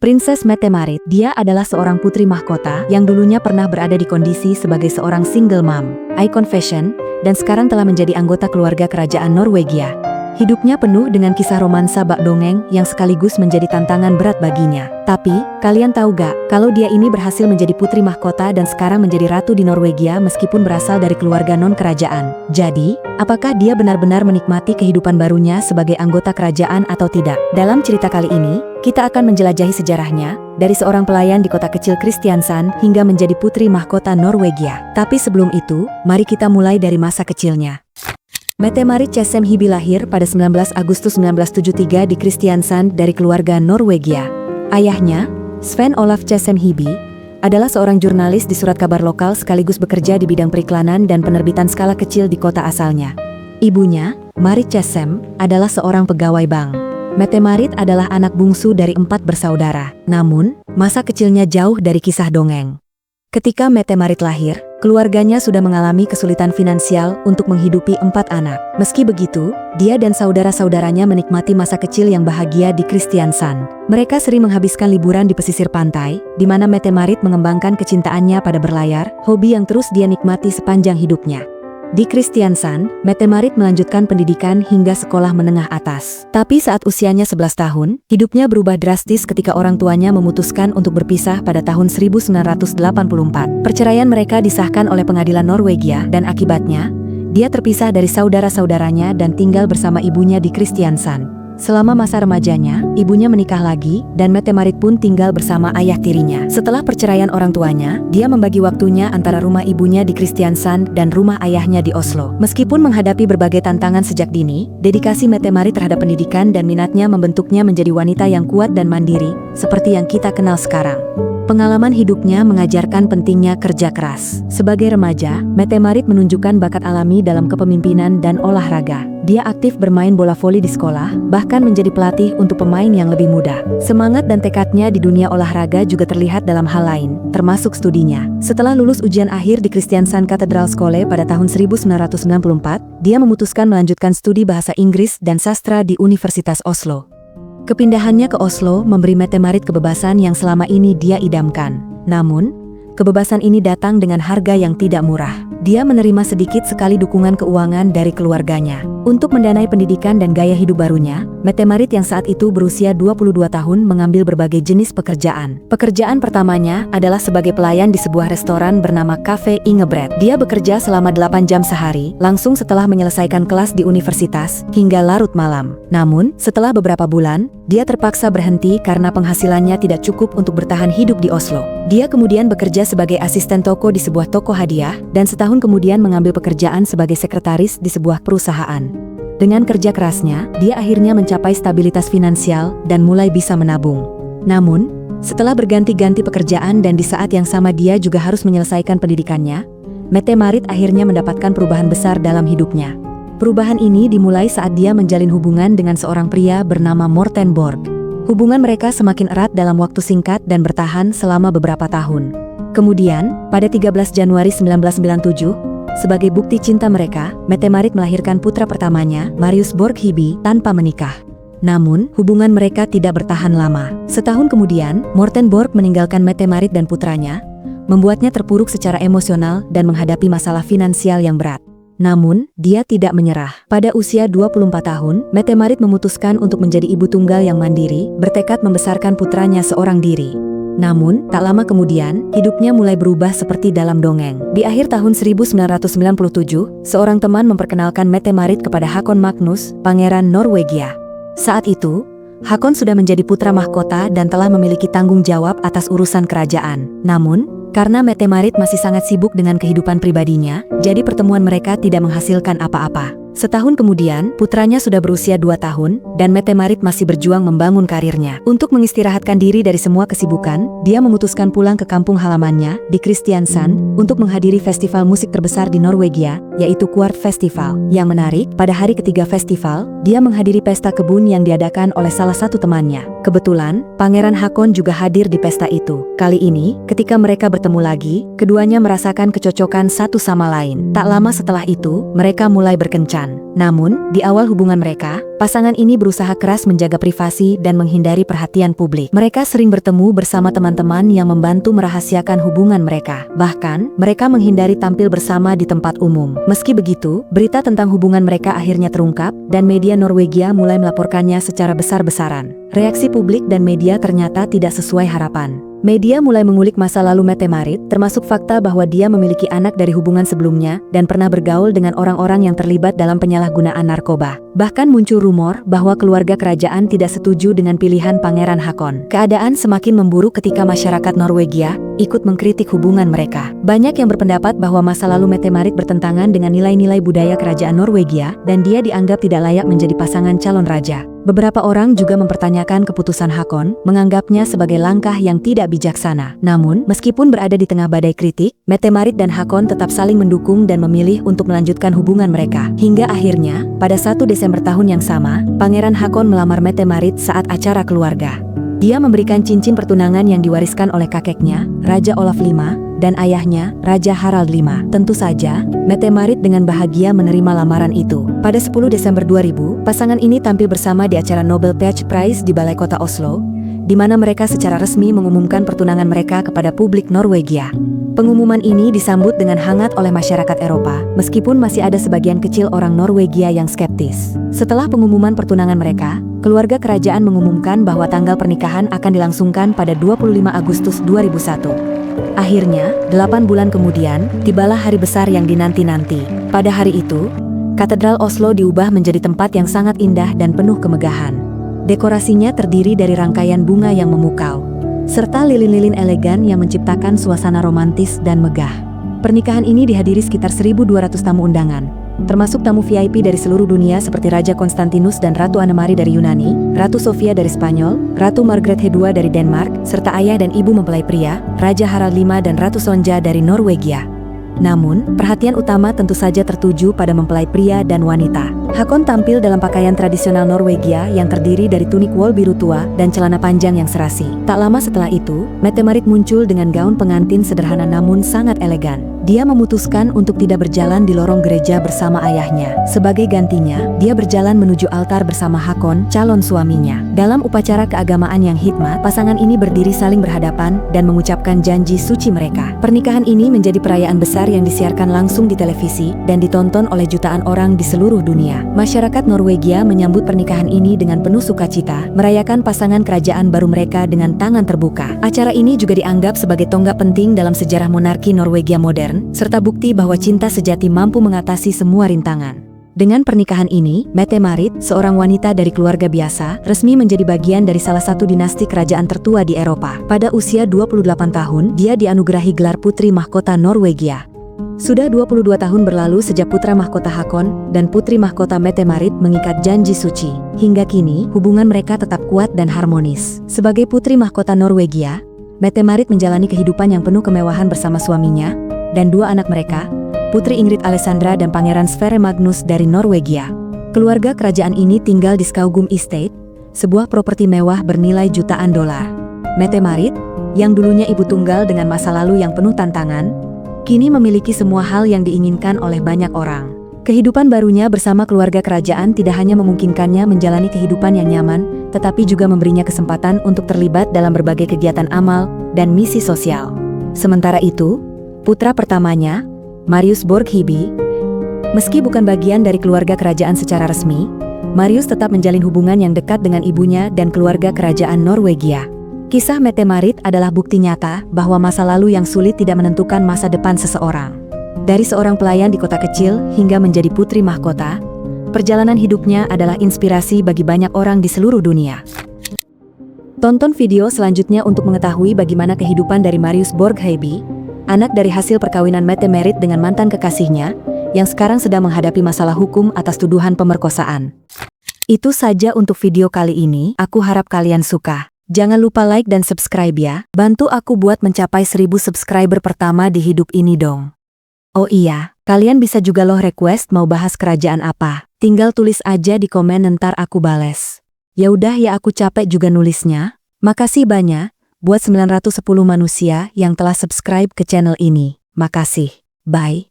Princess Mette-Marit, dia adalah seorang putri mahkota yang dulunya pernah berada di kondisi sebagai seorang single mom, icon fashion, dan sekarang telah menjadi anggota keluarga kerajaan Norwegia. Hidupnya penuh dengan kisah romansa bak dongeng yang sekaligus menjadi tantangan berat baginya. Tapi, kalian tahu gak, kalau dia ini berhasil menjadi putri mahkota dan sekarang menjadi ratu di Norwegia meskipun berasal dari keluarga non-kerajaan. Jadi, apakah dia benar-benar menikmati kehidupan barunya sebagai anggota kerajaan atau tidak? Dalam cerita kali ini, kita akan menjelajahi sejarahnya, dari seorang pelayan di kota kecil Kristiansand hingga menjadi putri mahkota Norwegia. Tapi sebelum itu, mari kita mulai dari masa kecilnya. Mette-Marit Tjessem Hibi lahir pada 19 Agustus 1973 di Kristiansand dari keluarga Norwegia. Ayahnya, Sven Olaf Tjessem Hibi, adalah seorang jurnalis di surat kabar lokal sekaligus bekerja di bidang periklanan dan penerbitan skala kecil di kota asalnya. Ibunya, Marit Tjessem, adalah seorang pegawai bank. Mette-Marit adalah anak bungsu dari 4 bersaudara. Namun, masa kecilnya jauh dari kisah dongeng. Ketika Mette-Marit lahir, keluarganya sudah mengalami kesulitan finansial untuk menghidupi 4 anak. Meski begitu, dia dan saudara-saudaranya menikmati masa kecil yang bahagia di Kristiansand. Mereka sering menghabiskan liburan di pesisir pantai, di mana Mette-Marit mengembangkan kecintaannya pada berlayar, hobi yang terus dia nikmati sepanjang hidupnya. Di Kristiansand, Mette-Marit melanjutkan pendidikan hingga sekolah menengah atas. Tapi saat usianya 11 tahun, hidupnya berubah drastis ketika orang tuanya memutuskan untuk berpisah pada tahun 1984. Perceraian mereka disahkan oleh pengadilan Norwegia dan akibatnya, dia terpisah dari saudara-saudaranya dan tinggal bersama ibunya di Kristiansand. Selama masa remajanya, ibunya menikah lagi dan Mette-Marit pun tinggal bersama ayah tirinya. Setelah perceraian orang tuanya, dia membagi waktunya antara rumah ibunya di Kristiansand dan rumah ayahnya di Oslo. Meskipun menghadapi berbagai tantangan sejak dini, dedikasi Mette-Marit terhadap pendidikan dan minatnya membentuknya menjadi wanita yang kuat dan mandiri, seperti yang kita kenal sekarang. Pengalaman hidupnya mengajarkan pentingnya kerja keras. Sebagai remaja, Mette-Marit menunjukkan bakat alami dalam kepemimpinan dan olahraga. Dia aktif bermain bola voli di sekolah, bahkan menjadi pelatih untuk pemain yang lebih muda. Semangat dan tekadnya di dunia olahraga juga terlihat dalam hal lain, termasuk studinya. Setelah lulus ujian akhir di Kristiansand Cathedral Schole pada tahun 1994, dia memutuskan melanjutkan studi bahasa Inggris dan sastra di Universitas Oslo. Kepindahannya ke Oslo memberi Mette-Marit kebebasan yang selama ini dia idamkan. Namun, kebebasan ini datang dengan harga yang tidak murah. Dia menerima sedikit sekali dukungan keuangan dari keluarganya. Untuk mendanai pendidikan dan gaya hidup barunya, Mette-Marit yang saat itu berusia 22 tahun mengambil berbagai jenis pekerjaan. Pekerjaan pertamanya adalah sebagai pelayan di sebuah restoran bernama Cafe Ingebret. Dia bekerja selama 8 jam sehari, langsung setelah menyelesaikan kelas di universitas, hingga larut malam. Namun, setelah beberapa bulan, dia terpaksa berhenti karena penghasilannya tidak cukup untuk bertahan hidup di Oslo. Dia kemudian bekerja sebagai asisten toko di sebuah toko hadiah, dan setahun kemudian mengambil pekerjaan sebagai sekretaris di sebuah perusahaan. Dengan kerja kerasnya, dia akhirnya mencapai stabilitas finansial dan mulai bisa menabung. Namun, setelah berganti-ganti pekerjaan dan di saat yang sama dia juga harus menyelesaikan pendidikannya, Mette-Marit akhirnya mendapatkan perubahan besar dalam hidupnya. Perubahan ini dimulai saat dia menjalin hubungan dengan seorang pria bernama Morten Borg. Hubungan mereka semakin erat dalam waktu singkat dan bertahan selama beberapa tahun. Kemudian, pada 13 Januari 1997, sebagai bukti cinta mereka, Mette-Marit melahirkan putra pertamanya, Marius Borg Hibi, tanpa menikah. Namun, hubungan mereka tidak bertahan lama. Setahun kemudian, Morten Borg meninggalkan Mette-Marit dan putranya, membuatnya terpuruk secara emosional dan menghadapi masalah finansial yang berat. Namun, dia tidak menyerah. Pada usia 24 tahun, Mette-Marit memutuskan untuk menjadi ibu tunggal yang mandiri, bertekad membesarkan putranya seorang diri. Namun, tak lama kemudian, hidupnya mulai berubah seperti dalam dongeng. Di akhir tahun 1997, seorang teman memperkenalkan Mette-Marit kepada Hakon Magnus, Pangeran Norwegia. Saat itu, Hakon sudah menjadi putra mahkota dan telah memiliki tanggung jawab atas urusan kerajaan. Namun, karena Mette-Marit masih sangat sibuk dengan kehidupan pribadinya, jadi pertemuan mereka tidak menghasilkan apa-apa. Setahun kemudian, putranya sudah berusia 2 tahun, dan Mette-Marit masih berjuang membangun karirnya. Untuk mengistirahatkan diri dari semua kesibukan, dia memutuskan pulang ke kampung halamannya, di Kristiansand, untuk menghadiri festival musik terbesar di Norwegia, yaitu Quart Festival. Yang menarik, pada hari ketiga festival, dia menghadiri pesta kebun yang diadakan oleh salah satu temannya. Kebetulan, Pangeran Hakon juga hadir di pesta itu. Kali ini, ketika mereka bertemu lagi, keduanya merasakan kecocokan satu sama lain. Tak lama setelah itu, mereka mulai berkencan. kencan. Namun, di awal hubungan mereka, pasangan ini berusaha keras menjaga privasi dan menghindari perhatian publik. Mereka sering bertemu bersama teman-teman yang membantu merahasiakan hubungan mereka. Bahkan, mereka menghindari tampil bersama di tempat umum. Meski begitu, berita tentang hubungan mereka akhirnya terungkap, dan media Norwegia mulai melaporkannya secara besar-besaran. Reaksi publik dan media ternyata tidak sesuai harapan. Media mulai mengulik masa lalu Mette-Marit, termasuk fakta bahwa dia memiliki anak dari hubungan sebelumnya dan pernah bergaul dengan orang-orang yang terlibat dalam penyalahgunaan narkoba. Bahkan muncul rumor bahwa keluarga kerajaan tidak setuju dengan pilihan Pangeran Haakon. Keadaan semakin memburuk ketika masyarakat Norwegia ikut mengkritik hubungan mereka. Banyak yang berpendapat bahwa masa lalu Mette-Marit bertentangan dengan nilai-nilai budaya kerajaan Norwegia dan dia dianggap tidak layak menjadi pasangan calon raja. Beberapa orang juga mempertanyakan keputusan Haakon, menganggapnya sebagai langkah yang tidak bijaksana. Namun, meskipun berada di tengah badai kritik, Mette-Marit dan Haakon tetap saling mendukung dan memilih untuk melanjutkan hubungan mereka. Hingga akhirnya, pada 1 Desember tahun yang sama, Pangeran Haakon melamar Mette-Marit saat acara keluarga. Dia memberikan cincin pertunangan yang diwariskan oleh kakeknya, Raja Olaf V, dan ayahnya, Raja Harald V. Tentu saja, Mette-Marit dengan bahagia menerima lamaran itu. Pada 10 Desember 2000, pasangan ini tampil bersama di acara Nobel Peace Prize di Balai Kota Oslo, di mana mereka secara resmi mengumumkan pertunangan mereka kepada publik Norwegia. Pengumuman ini disambut dengan hangat oleh masyarakat Eropa, meskipun masih ada sebagian kecil orang Norwegia yang skeptis. Setelah pengumuman pertunangan mereka, keluarga kerajaan mengumumkan bahwa tanggal pernikahan akan dilangsungkan pada 25 Agustus 2001. Akhirnya, 8 bulan kemudian, tibalah hari besar yang dinanti-nanti. Pada hari itu, Katedral Oslo diubah menjadi tempat yang sangat indah dan penuh kemegahan. Dekorasinya terdiri dari rangkaian bunga yang memukau, serta lilin-lilin elegan yang menciptakan suasana romantis dan megah. Pernikahan ini dihadiri sekitar 1.200 tamu undangan, termasuk tamu VIP dari seluruh dunia seperti Raja Konstantinus dan Ratu Anne-Marie dari Yunani, Ratu Sofia dari Spanyol, Ratu Margaret II dari Denmark, serta ayah dan ibu mempelai pria, Raja Harald V dan Ratu Sonja dari Norwegia. Namun, perhatian utama tentu saja tertuju pada mempelai pria dan wanita. Haakon tampil dalam pakaian tradisional Norwegia yang terdiri dari tunik wol biru tua dan celana panjang yang serasi. Tak lama setelah itu, Mette-Marit muncul dengan gaun pengantin sederhana namun sangat elegan. Dia memutuskan untuk tidak berjalan di lorong gereja bersama ayahnya. Sebagai gantinya, dia berjalan menuju altar bersama Haakon, calon suaminya. Dalam upacara keagamaan yang hikmat, pasangan ini berdiri saling berhadapan dan mengucapkan janji suci mereka. Pernikahan ini menjadi perayaan besar yang disiarkan langsung di televisi dan ditonton oleh jutaan orang di seluruh dunia. Masyarakat Norwegia menyambut pernikahan ini dengan penuh sukacita, merayakan pasangan kerajaan baru mereka dengan tangan terbuka. Acara ini juga dianggap sebagai tonggak penting dalam sejarah monarki Norwegia modern, serta bukti bahwa cinta sejati mampu mengatasi semua rintangan. Dengan pernikahan ini, Mette-Marit, seorang wanita dari keluarga biasa, resmi menjadi bagian dari salah satu dinasti kerajaan tertua di Eropa. Pada usia 28 tahun, dia dianugerahi gelar Putri Mahkota Norwegia. Sudah 22 tahun berlalu sejak putra mahkota Haakon dan putri mahkota Mette-Marit mengikat janji suci. Hingga kini, hubungan mereka tetap kuat dan harmonis. Sebagai putri mahkota Norwegia, Mette-Marit menjalani kehidupan yang penuh kemewahan bersama suaminya dan 2 anak mereka, Putri Ingrid Alessandra dan Pangeran Sverre Magnus dari Norwegia. Keluarga kerajaan ini tinggal di Skaugum Estate, sebuah properti mewah bernilai jutaan dolar. Mette-Marit, yang dulunya ibu tunggal dengan masa lalu yang penuh tantangan, kini memiliki semua hal yang diinginkan oleh banyak orang. Kehidupan barunya bersama keluarga kerajaan tidak hanya memungkinkannya menjalani kehidupan yang nyaman, tetapi juga memberinya kesempatan untuk terlibat dalam berbagai kegiatan amal dan misi sosial. Sementara itu, putra pertamanya, Marius Borghibi, meski bukan bagian dari keluarga kerajaan secara resmi, Marius tetap menjalin hubungan yang dekat dengan ibunya dan keluarga kerajaan Norwegia. Kisah Mette-Marit adalah bukti nyata bahwa masa lalu yang sulit tidak menentukan masa depan seseorang. Dari seorang pelayan di kota kecil hingga menjadi putri mahkota, perjalanan hidupnya adalah inspirasi bagi banyak orang di seluruh dunia. Tonton video selanjutnya untuk mengetahui bagaimana kehidupan dari Marius Borghibi, anak dari hasil perkawinan Mette-Marit dengan mantan kekasihnya, yang sekarang sedang menghadapi masalah hukum atas tuduhan pemerkosaan. Itu saja untuk video kali ini, aku harap kalian suka. Jangan lupa like dan subscribe ya, bantu aku buat mencapai 1000 subscriber pertama di hidup ini dong. Oh iya, kalian bisa juga loh request mau bahas kerajaan apa, tinggal tulis aja di komen ntar aku bales. Ya udah ya aku capek juga nulisnya, makasih banyak, buat 910 manusia yang telah subscribe ke channel ini, makasih, bye.